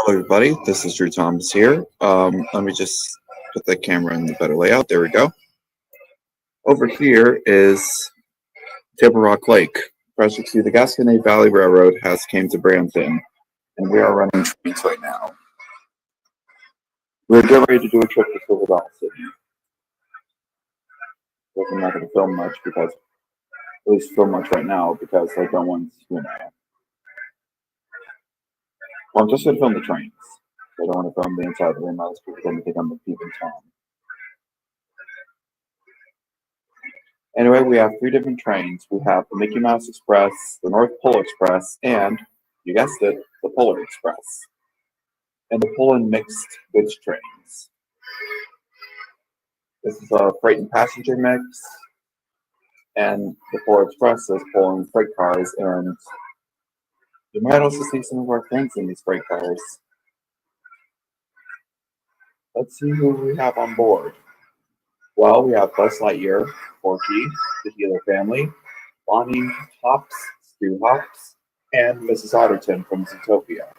Everybody, this is Drew Thomas here. Let me just put the camera in the better layout. There we go. Over here is Table Rock Lake. As you can see, the Gasconade Valley Railroad has came to Branson, and we are running trains right now. We're getting ready to do a trip to Silver City. But I'm not going to film much because, at least film much right now, because I don't want, well, I'm just going to film the trains. I don't want to film the inside of the room, else people are going to think I'm a peeping Tom. Anyway, we have three different trains. We have the Mickey Mouse Express, the North Pole Express, and, you guessed it, the Polar Express. And the Poland mixed goods trains. This is a freight and passenger mix. And the Polar Express is Poland freight cars, and you might also see some of our friends in these freight cars. Let's see who we have on board. Well, we have Buzz Lightyear, Forky, the Healer family, Bonnie, Hops, Stu Hops, and Mrs. Otterton from Zootopia.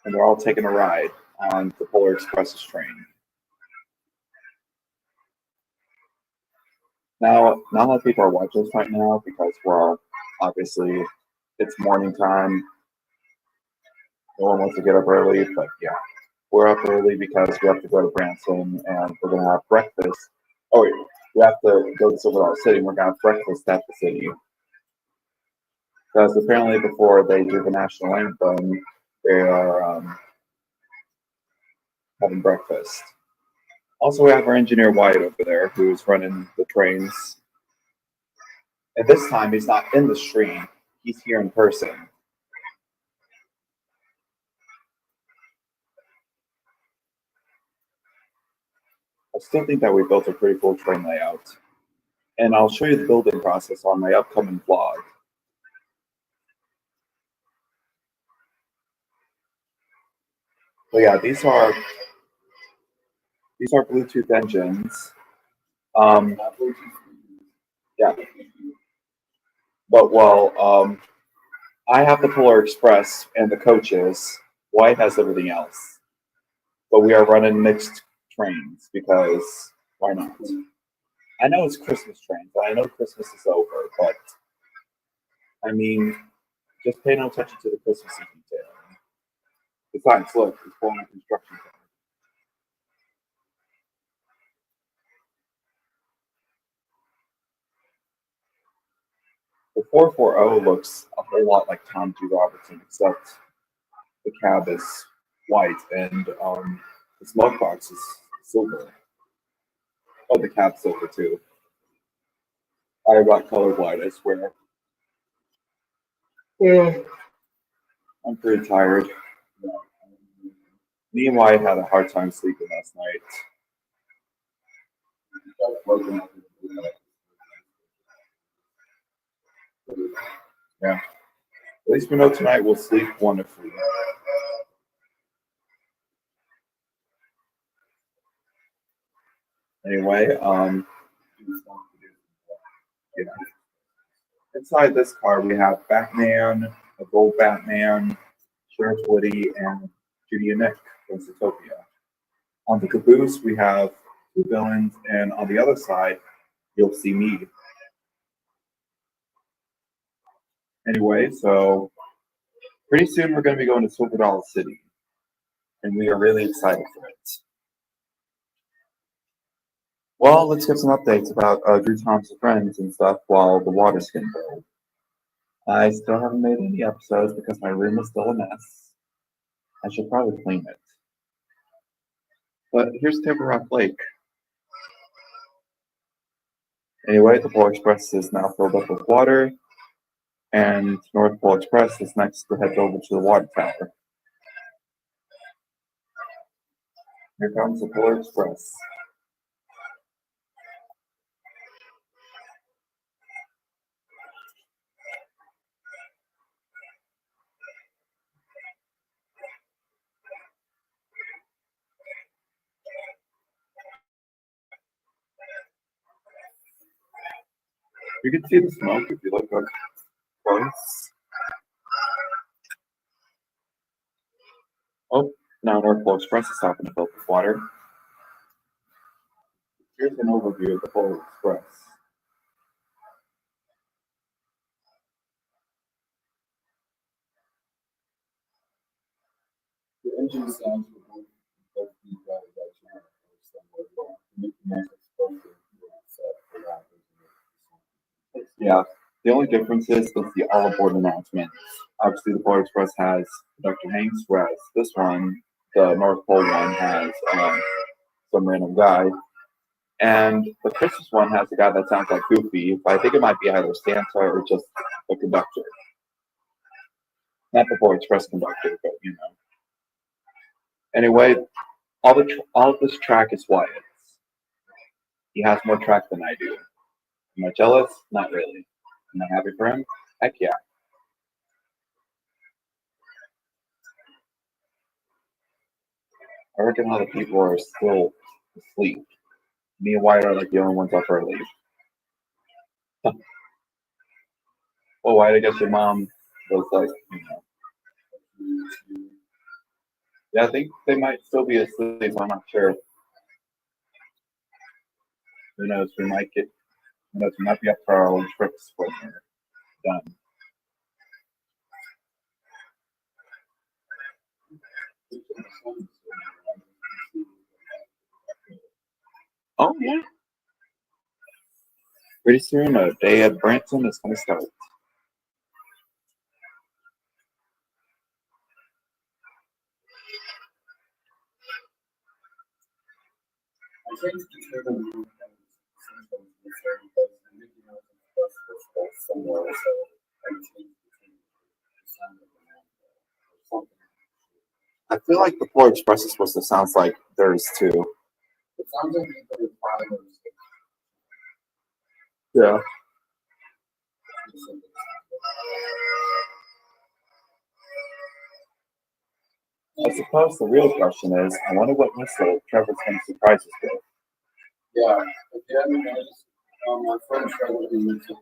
And they're all taking a ride on the Polar Express's train. Now, not a lot of people are watching this right now because, well, obviously it's morning time. No one wants to get up early, but yeah. We're up early because we have to go to Branson and we're going to have breakfast. Oh, wait, we have to go to Silver City and we're going to have breakfast at the city. Because apparently before they do the national anthem, they are having breakfast. Also, we have our engineer Wyatt over there who's running the trains. And this time he's not in the stream, he's here in person. I still think that we built a pretty cool train layout. And I'll show you the building process on my upcoming vlog. But yeah, these are Bluetooth engines. Yeah. But well, I have the Polar Express and the coaches. White has everything else. But we are running mixed trains because why not? I know it's Christmas trains, and I know Christmas is over, but I mean, just pay no attention to the Christmas detail. Besides, look, it's going on construction zone. The 440 looks a whole lot like Tom G. Robertson, except the cab is white and the smoke box is silver. Oh, the cab's silver too. I got colorblind, I swear. Yeah. I'm pretty tired. Me and Wyatt had a hard time sleeping last night. Yeah. At least we know tonight we'll sleep wonderfully. Anyway, yeah. Inside this car we have Batman, a gold Batman, Sheriff Woody, and Judy and Nick from Zootopia. On the caboose we have two villains, and on the other side you'll see me. Anyway, so pretty soon we're going to be going to Silver City, and we are really excited for it. Well, let's get some updates about Drew Thompson's friends and stuff while the water's getting cold. I still haven't made any episodes because my room is still a mess. I should probably clean it. But here's Table Rock Lake. Anyway, the Polar Express is now filled up with water, and North Pole Express is next to head over to the water tower. Here comes the Polar Express. You can see the smoke if you look up close. Now North Pole Express is stopping to fill up with water. Here's an overview of the Polar Express. The engine sounds were both being guided by China or somewhere along to make the most explosive set for that. Yeah, the only difference is the all aboard announcement. Obviously, the Polar Express has Dr. Hanks, whereas this one, the North Pole one, has some random guy. And the Christmas one has a guy that sounds like Goofy, but I think it might be either Santa or just the conductor. Not the Polar Express conductor, but you know. Anyway, all of this track is Wyatt's. He has more track than I do. Am I jealous? Not really. Am I happy for him? Heck yeah. I reckon a lot of people are still asleep. Me and Wyatt are like the only ones up early. Well, Wyatt, I guess your mom was like, yeah, I think they might still be asleep, so I'm not sure. Who knows? Who knows, we might be up for our own trips when we're done. Oh, yeah. Pretty soon, a day at Branson is going to start. I think the turn of the moon sometimes concerned because the Mickey Mouse Express was somewhere, so I changed the sound of the man or something. I feel like the Polar Express is supposed to sound like theirs too. It sounds like it's like 5 or 6. Yeah. I suppose the real question is, I wonder what whistle Trevor's going to surprise us with. Yeah, if you haven't noticed, my friend Trevor, who lives in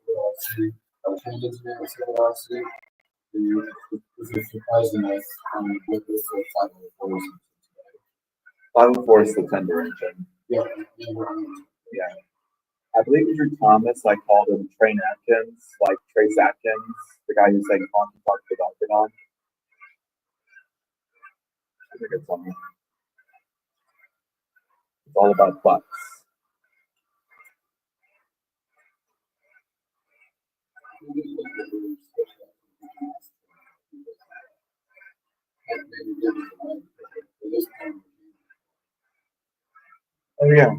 Curiosity, Transit Curiosity, who is surprising us with this 504 today. 504 is the tender engine. Yeah, Yeah. I believe Andrew Thomas called him Train Atkins, like Trace Atkins, the guy who sang Honky Tonk the Donkey Donk. I think it's something. It's all about butts. Oh yeah,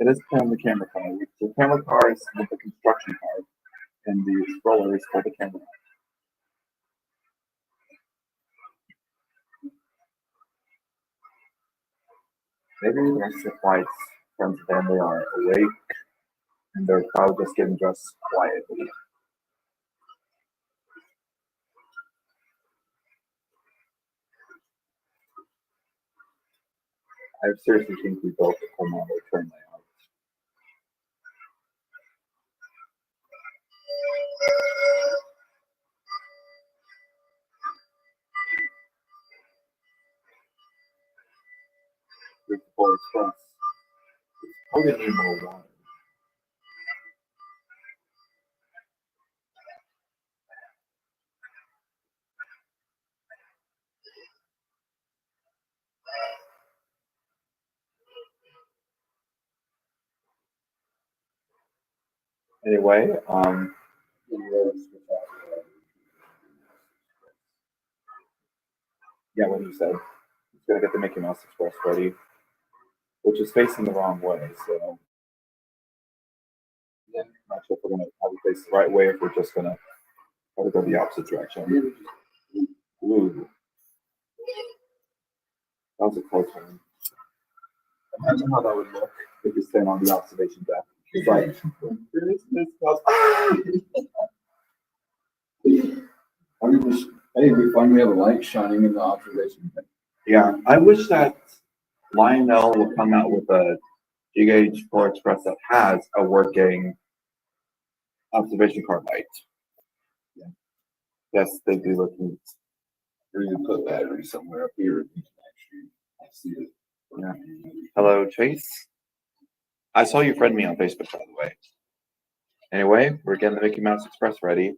it is playing the camera car. The camera car is with the construction car, and the stroller is for the camera. Maybe the rest of White's friends and family are awake, and they're probably just getting dressed quietly. I seriously think we built a full model train layout. With the Polar Express, it's probably need more water. Anyway, yeah, what he said. He's gonna get the Mickey Mouse Express ready, which is facing the wrong way. So, yeah, I'm not sure if we're gonna have it face the right way, if we're just gonna try to go the opposite direction. Ooh, that was a close one. Imagine how that would look if you stand on the observation deck. It's like, Hey, we finally have a light shining in the observation deck. yeah, I wish that Lionel would come out with a G-Gauge Polar Express that has a working observation car light. Yeah. Yes, they do look neat. We can put batteries somewhere up here. You can actually see it. Yeah. Hello, Chase. I saw you friend me on Facebook, by the way. Anyway, we're getting the Mickey Mouse Express ready.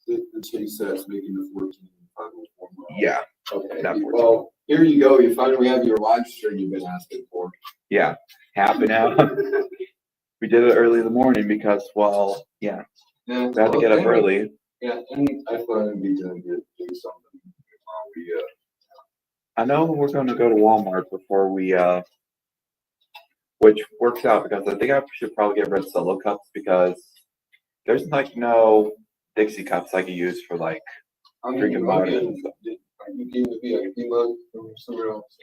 The Chase that's making the 14,504 miles. Yeah. Okay. That 14. Well, here you go. You finally have your live stream you've been asking for. Yeah. Happen out. We did it early in the morning because, well, yeah. Yeah. We had to get up early. Yeah, and I thought it'd be good to do something. I know we're going to go to Walmart before we, which works out because I think I should probably get rid of Solo cups because there's like no Dixie cups I can use for like drinking water and stuff. You gave the VIP mug from somewhere else.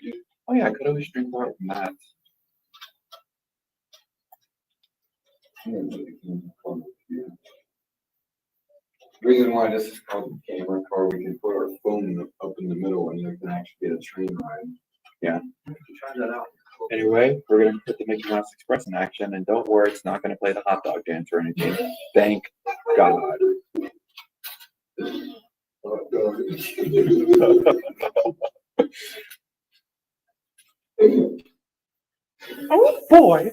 Oh yeah, I could always drink water from that. The reason why this is called the camera car, we can put our phone up in the middle and you can actually get a train ride. Yeah. Try that out. Anyway, we're gonna put the Mickey Mouse Express in action, and don't worry, it's not gonna play the hot dog dance or anything. Thank God. Oh boy.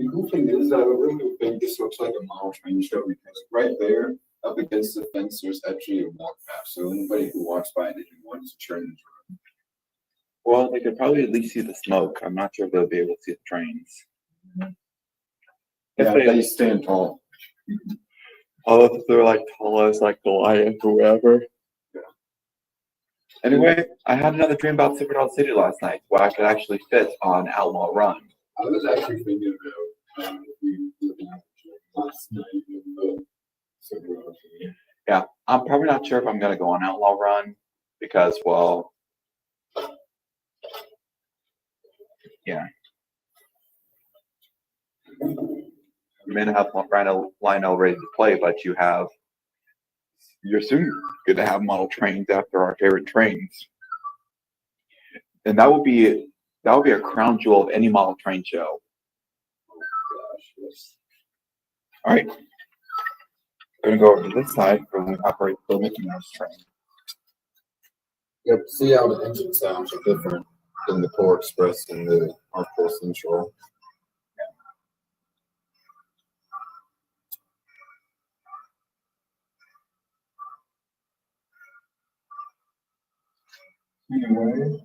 The cool thing is, I really think this looks like a model train show because right there, up against the fence, there's actually a walk path. So anybody who walks by, they can watch the train. Well, they could probably at least see the smoke. I'm not sure if they'll be able to see the trains. Yeah, they stand tall. Oh, if they're like tall as like Goliath or whoever. Yeah. Anyway, I had another dream about Superdog City last night where I could actually fit on Outlaw Run. I was actually thinking about last night in the Superdog City. Yeah, I'm probably not sure if I'm gonna go on Outlaw Run because, well, yeah. You may not have Lionel ready to play, but you're soon gonna have model trains after our favorite trains. And that would be a crown jewel of any model train show. Oh gosh, yes. All right. We're gonna go over to this side where we operate the Mickey Mouse train. Yep, see how the engine sounds are different than the Core Express and the Hardcore Central. Anyway,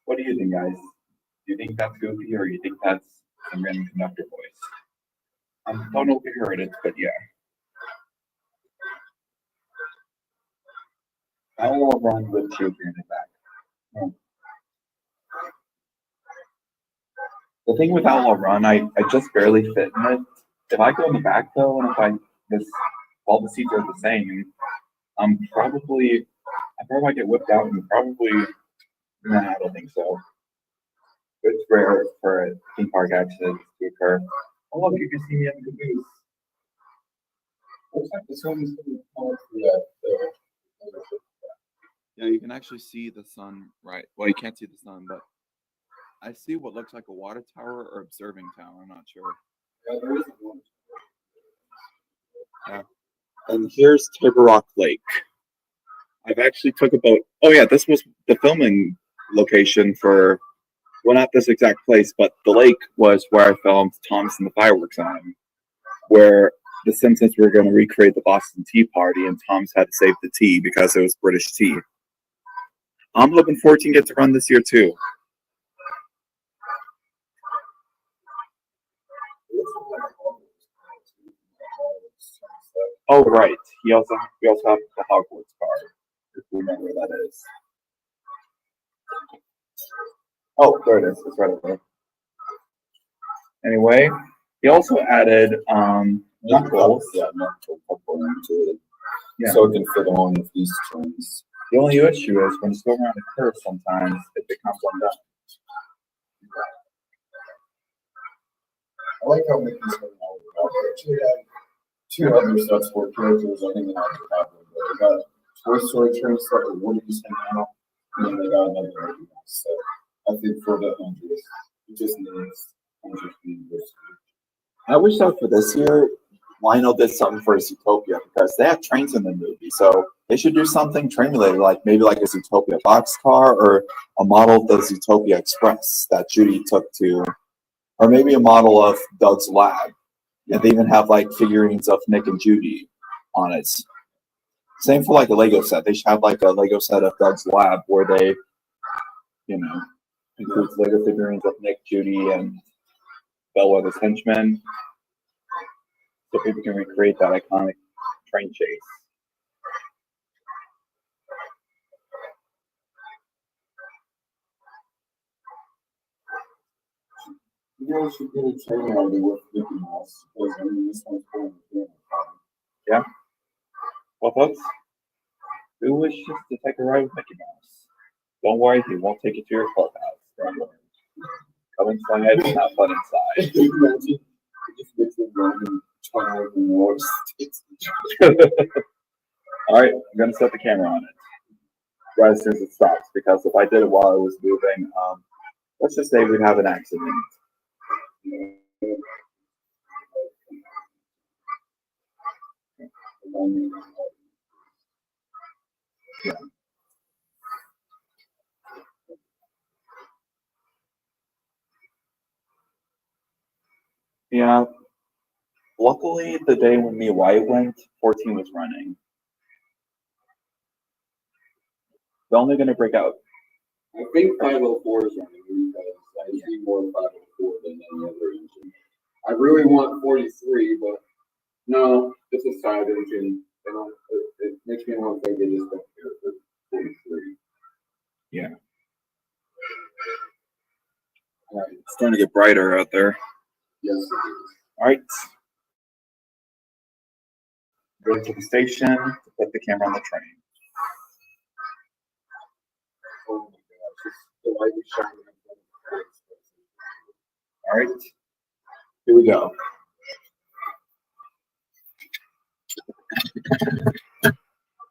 what do you think, guys? Do you think that's goofy or do you think that's some random conductor voice? I don't know if you heard it, but yeah. I will run with children in the back. The thing with Outlaw Run, I just barely fit in it. If I go in the back though, and all the seats are the same, I probably might get whipped out and probably, nah, I don't think so. It's rare for a theme park accident to occur. Oh look, you can see me in the caboose. Looks like this one is Yeah, you can actually see the sun, right? Well, you can't see the sun, but I see what looks like a water tower or observing tower. I'm not sure. Yeah, there is one. Yeah. And here's Table Rock Lake. I've actually took about, oh yeah, this was the filming location for, well, not this exact place, but the lake was where I filmed Thomas and the Fireworks on, where the Simpsons were going to recreate the Boston Tea Party, and Tom's had to save the tea because it was British tea. I'm hoping 14 gets to run this year too. Oh right, we also have the Hogwarts card, if we remember where that is. Oh, there it is. It's right over there. Anyway, he also added knuckles. Yeah, knuckles into it. Yeah. So it can fit on with these trains. The only issue is when it's going around the curve, sometimes it becomes undone. I like how Mickey's coming out with that. They actually had two other sets for characters. I think they have to have them. They got Toy Story train set with Woody's hanging out, and then they got another Mickey Mouse set. I think for the 100th, it just needs 100th anniversary. I wish that for this year, Lionel did something for Zootopia because they have trains in the movie, so they should do something train related, like maybe like a Zootopia boxcar or a model of the Zootopia Express that Judy took to, or maybe a model of Doug's lab. And they even have like figurines of Nick and Judy on it. Same for like a Lego set. They should have like a Lego set of Doug's lab where they, includes Lego figurines of Nick, Judy, and Bellwether's henchmen, so people can recreate that iconic train chase. You guys should get a train already with Mickey Mouse, because I mean, this one's going to be Yeah. Well, folks, who wishes to take a ride with Mickey Mouse? Don't worry, he won't take you to your clubhouse. Don't worry. Come inside and have fun inside. Imagine just mixing random child and wars. All right, I'm gonna set the camera on it right as soon as it stops, because if I did it while I was moving, let's just say we'd have an accident. Yeah. Yeah. Luckily, the day when me and Wyatt went, 14 was running. They're only gonna break out. I think 504 is running because I see more 504 than any other engine. I really want 43, but no, it's a side engine. It makes me want to think they just don't care for 43. Yeah. All right, it's starting to get brighter out there. Yes, it is. All right. Go to the station to put the camera on the train. Oh my gosh, the light is shining. All right. Here we go.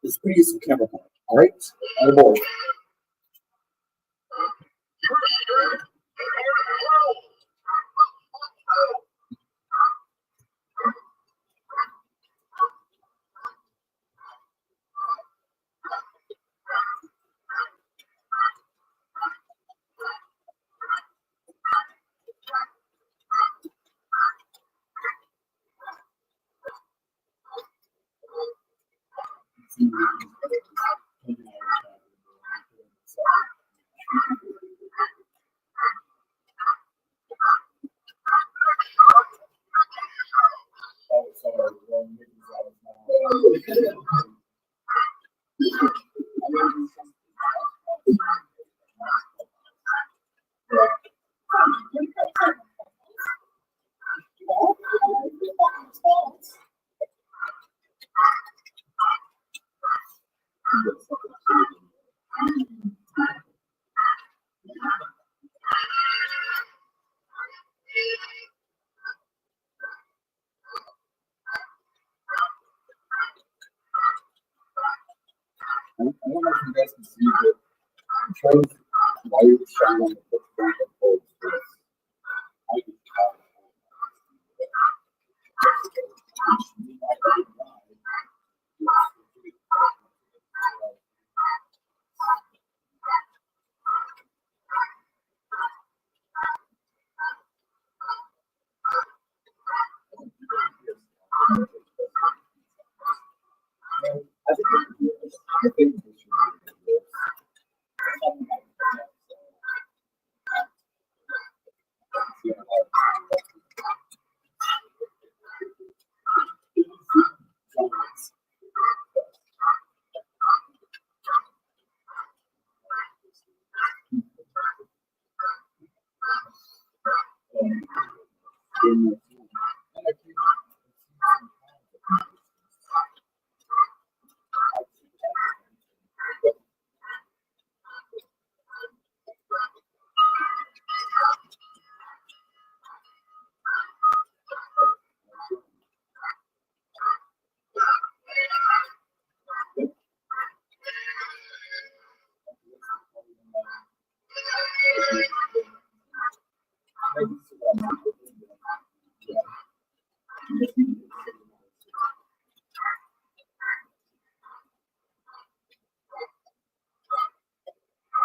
Let's put you some camera time. All right. On the board. I don't know if you guys can see, but the train's light shine on the footprint of both. I can tell. I think we should do this.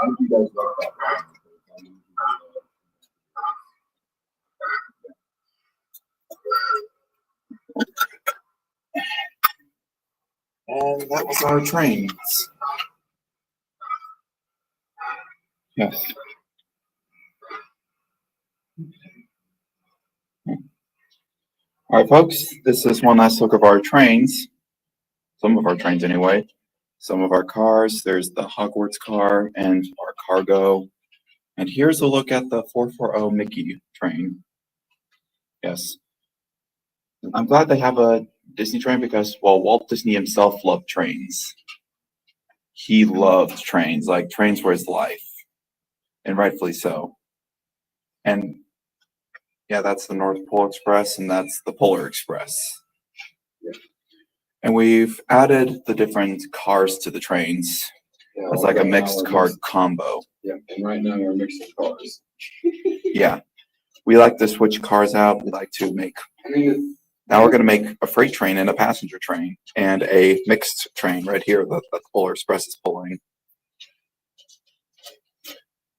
How do you guys like that? And that was our trains. Yes. All right, folks, this is one last look of our trains. Some of our trains, anyway. Some of our cars. There's the Hogwarts car and our cargo. And here's a look at the 440 Mickey train. Yes. I'm glad they have a Disney train because, well, Walt Disney himself loved trains. He loved trains. Like, trains were his life. And rightfully so. And yeah, that's the North Pole Express and that's the Polar Express. And we've added the different cars to the trains. Yeah, It's like a right now mixed we're car mixing- combo. Yeah, and right now we're mixing cars. Yeah. We like to switch cars out. We like to make. I mean, Now we're going to make a freight train and a passenger train and a mixed train right here that the Polar Express is pulling.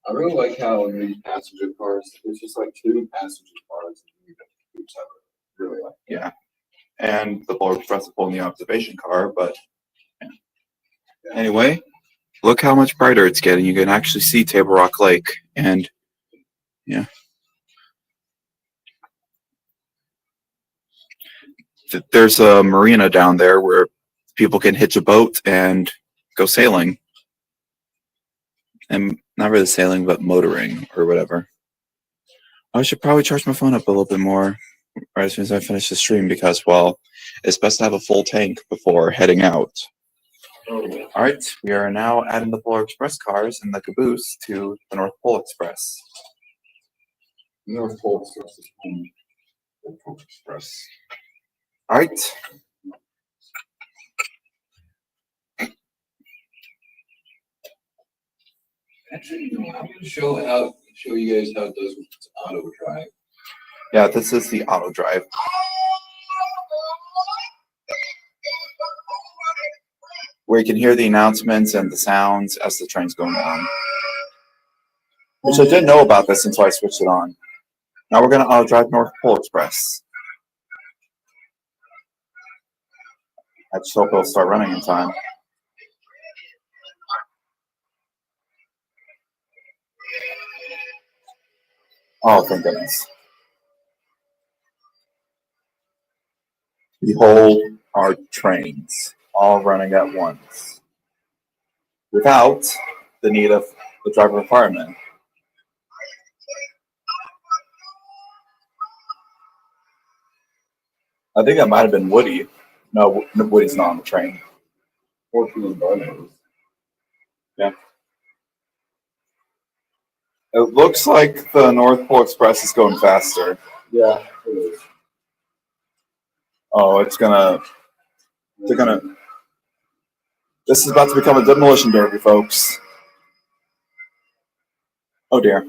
I really like how in these passenger cars, there's just like two passenger cars. Each other. Really like. Yeah. And the Polar Express is pulling the observation car, but yeah. Anyway, look how much brighter it's getting. You can actually see Table Rock Lake and yeah. There's a marina down there where people can hitch a boat and go sailing. And not really sailing, but motoring or whatever. I should probably charge my phone up a little bit more right as soon as I finish the stream because, well, it's best to have a full tank before heading out. Oh, All right, we are now adding the Polar Express cars and the caboose to the North Pole Express. North Pole Express is home. North Pole Express. All right. Actually, I'm going to show you guys how it does with auto drive. Yeah, this is the auto drive. Where you can hear the announcements and the sounds as the train's going on. Which I didn't know about this until I switched it on. Now we're going to auto drive North Pole Express. I just hope it'll start running in time. Oh, thank goodness. Behold our trains, all running at once, without the need of the driver and fireman. I think that might have been Woody. No, Woody's not on the train. Yeah. It looks like the North Pole Express is going faster. Yeah, it is. Oh, this is about to become a demolition derby, folks. Oh dear.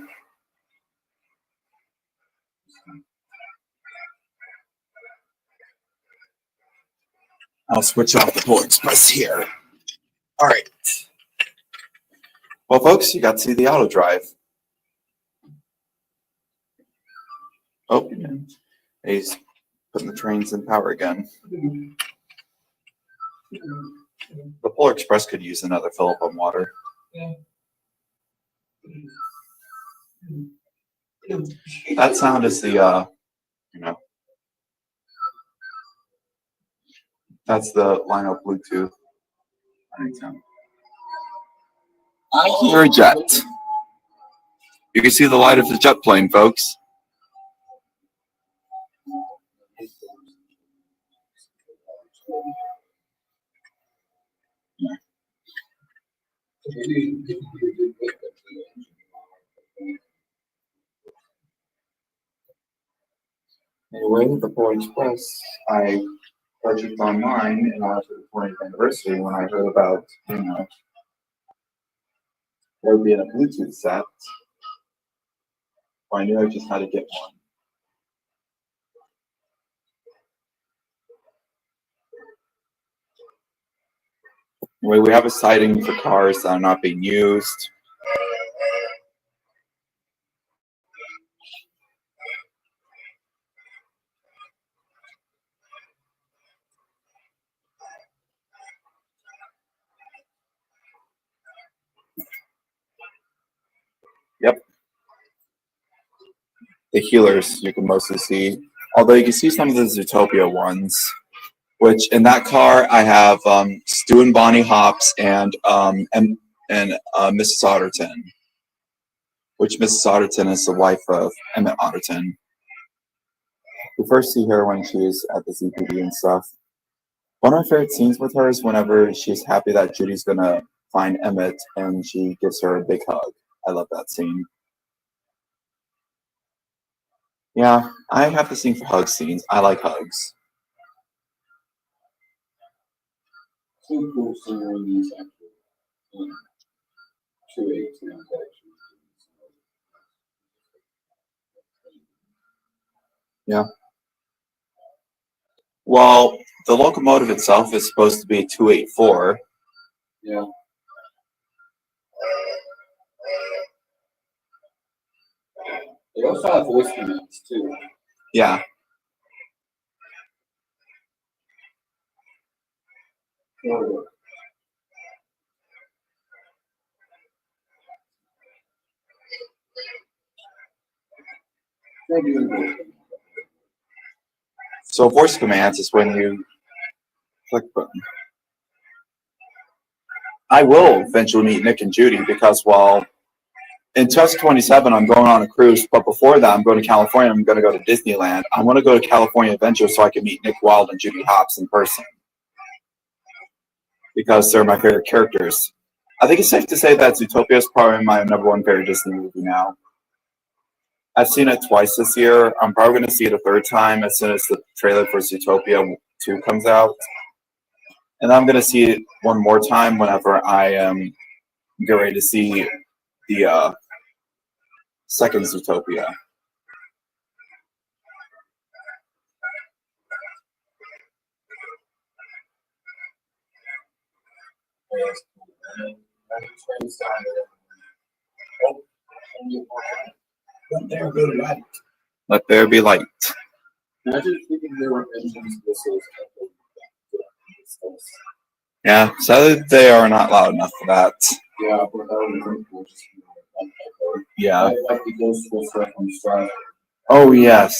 I'll switch off the Polar Express here. All right. Well, folks, you got to see the auto drive. Oh, yeah. He's putting the trains in power again. The Polar Express could use another fill up on water. That sound is the, that's the line up Bluetooth. I hear a jet. You can see the light of the jet plane, folks. Anyway, the Polar Express, I purchased online in order for the 20th anniversary when I heard about, there being a Bluetooth set. Well, I knew I just had to get one. Anyway, we have a sighting for cars that are not being used. the healers you can mostly see. Although you can see some of the Zootopia ones. Which in that car I have Stu and Bonnie Hops and Mrs. Otterton. Which Mrs. Otterton is the wife of Emmett Otterton. We first see her when she's at the ZPD and stuff. One of my favorite scenes with her is whenever she's happy that Judy's gonna find Emmett and she gives her a big hug. I love that scene. Yeah, I have the scene for hug scenes. I like hugs. Some cool ceremonies actually. 218 actually. Yeah. Well, the locomotive itself is supposed to be 284. Yeah. They also have voice commands too. Yeah. So voice commands is when you click the button. I will eventually meet Nick and Judy because, well, in 2027 I'm going on a cruise, but before that I'm going to California. I'm going to go to Disneyland. I want to go to California Adventure so I can meet Nick Wilde and Judy Hopps in person because they're my favorite characters. I think it's safe to say that Zootopia is probably my #1 favorite Disney movie now. I've seen it twice this year. I'm probably going to see it a third time as soon as the trailer for Zootopia 2 comes out. And I'm going to see it one more time whenever I am get ready to see the second Zootopia. Let there be light. Let there be light. Imagine thinking there were engines, missiles, Yeah, sadly they are not loud enough for that. yeah, but that would be pretty cool. Yeah. Like the ghost stuff from Star. Oh yes.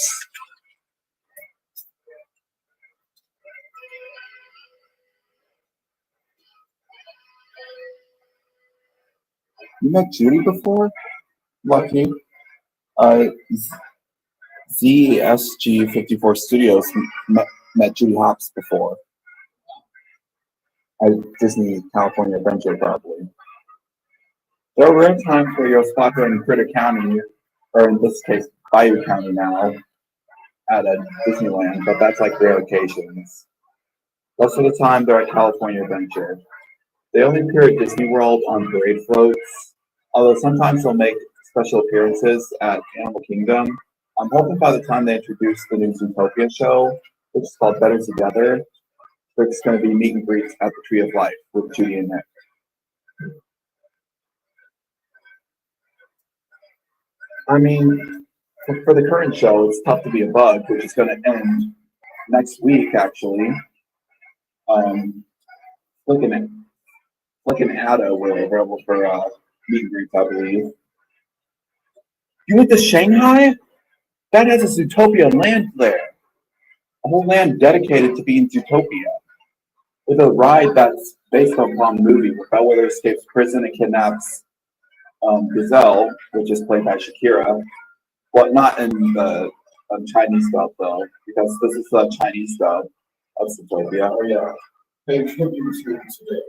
You met Judy before? Lucky. ZSG54 Studios met Judy Hopps before. At Disney California Adventure, probably. There were times where you're popular in Critter County, or in this case, Bayou County now, at a Disneyland, but that's like rare occasions. Most of the time, they're at California Adventure. They only appear at Disney World on parade floats, although sometimes they'll make special appearances at Animal Kingdom. I'm hoping by the time they introduce the new Zootopia show, which is called Better Together, there's going to be meet and greets at the Tree of Life with Judy and Nick. I mean, for the current show, it's tough to be a bug, which is going to end next week, actually. Looking at we're available for meet and greets, I believe. You went to Shanghai? That has a Zootopia land there. A whole land dedicated to being Zootopia. With a ride that's based upon the movie where Bellwether escapes prison and kidnaps Gazelle, which is played by Shakira. Well, not in the Chinese dub though, because this is the Chinese dub of Zootopia. Oh yeah. They could use it today.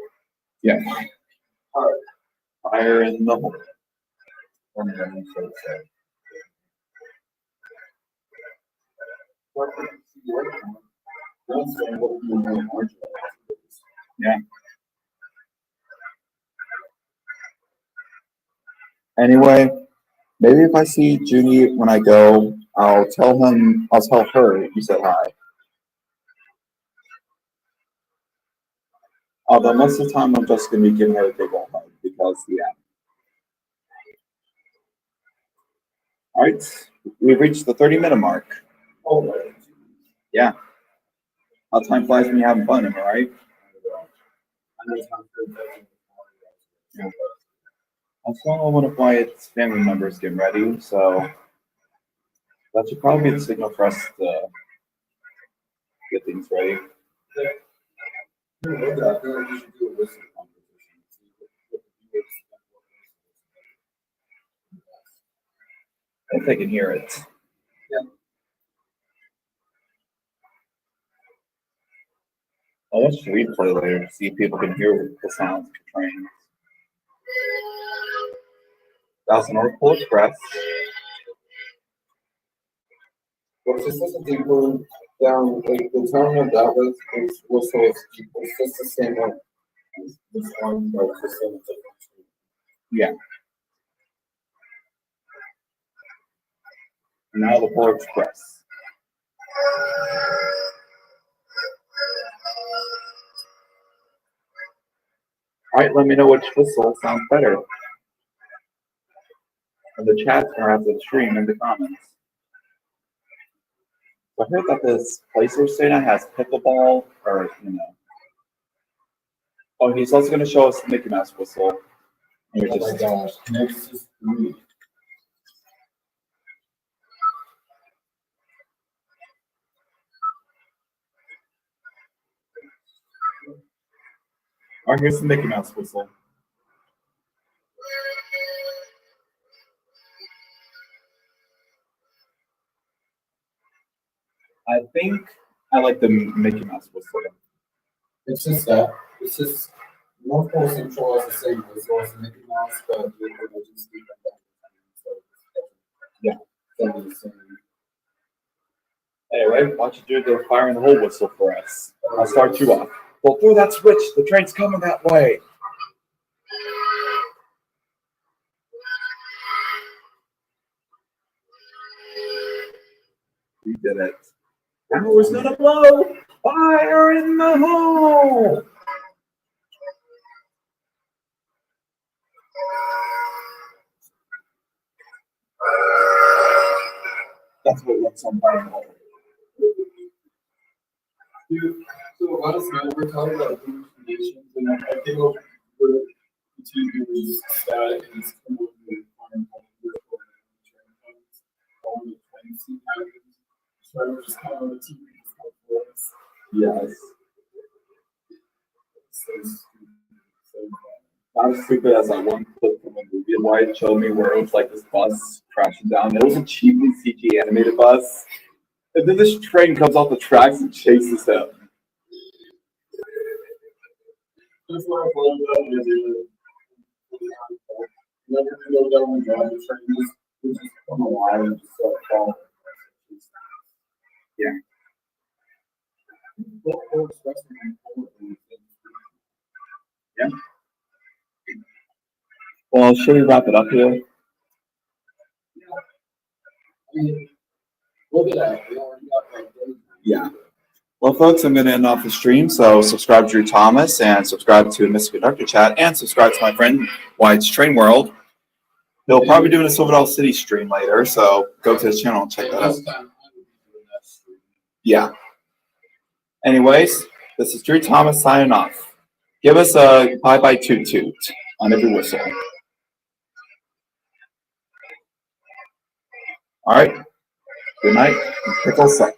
Yeah. Fire in the hole. Yeah. Anyway, maybe if I see Judy when I go, I'll tell her you said hi. Although most of the time I'm just gonna be giving her a big old hug because yeah. Alright, we've reached the 30-minute mark. Oh, Yeah. How time flies when you're having fun, am I right? Yeah. I saw one of Wyatt's family members getting ready, so That should probably be the signal for us to get things ready. I feel like we should do a whistle competition. See what the viewers If they can hear it. Yeah. I'll watch the replay later to see if people can hear the sounds of the train. That's an North Pole Express. What's just listening going down, like the tone of that whistle is it's just the same one. This one, but it's the same difference. Yeah. And now the Polar Express. All right, let me know which whistle sounds better. And the chat's gonna have to stream in the comments. I heard that this place we're staying at has pickleball, or Oh, he's also gonna show us the Mickey Mouse whistle. Oh my gosh, next is me. All right, here's the Mickey Mouse whistle. I think I like the Mickey Mouse whistle. It's just that. It's just North Pole Central has the same whistle as Mickey Mouse, but with the emergency Yeah. So the same. Anyway, why don't you do the fire in the hole whistle for us? I'll start you off. Well, throw that switch. The train's coming that way. We did it. Now it's gonna blow. Fire in the hole. That's what looks on fire in the hole. So let us know. We're talking about food conditions, and I think we're to do static and it's kind of so just kind of the TV for us. Yes. So Not as stupid as that one clip from a movie and why it showed me where it was like this bus crashing down. It was a cheaply CG animated bus. And then this train comes off the tracks and chases him. that's what I love about it. Whenever we go down and drive the train, we just come alive and just start falling. Yeah. Yeah. Well, should we wrap it up here? Look at that. We already got like Yeah. Well, folks, I'm going to end off the stream. So subscribe to Drew Thomas and subscribe to Mr. Conductor Chat and subscribe to my friend White's Train World. He'll probably be doing a Silverdale City stream later, so go to his channel and check that out. Yeah. Anyways, this is Drew Thomas signing off. Give us a bye-bye toot-toot on every whistle. All right. Good night. Pickle set.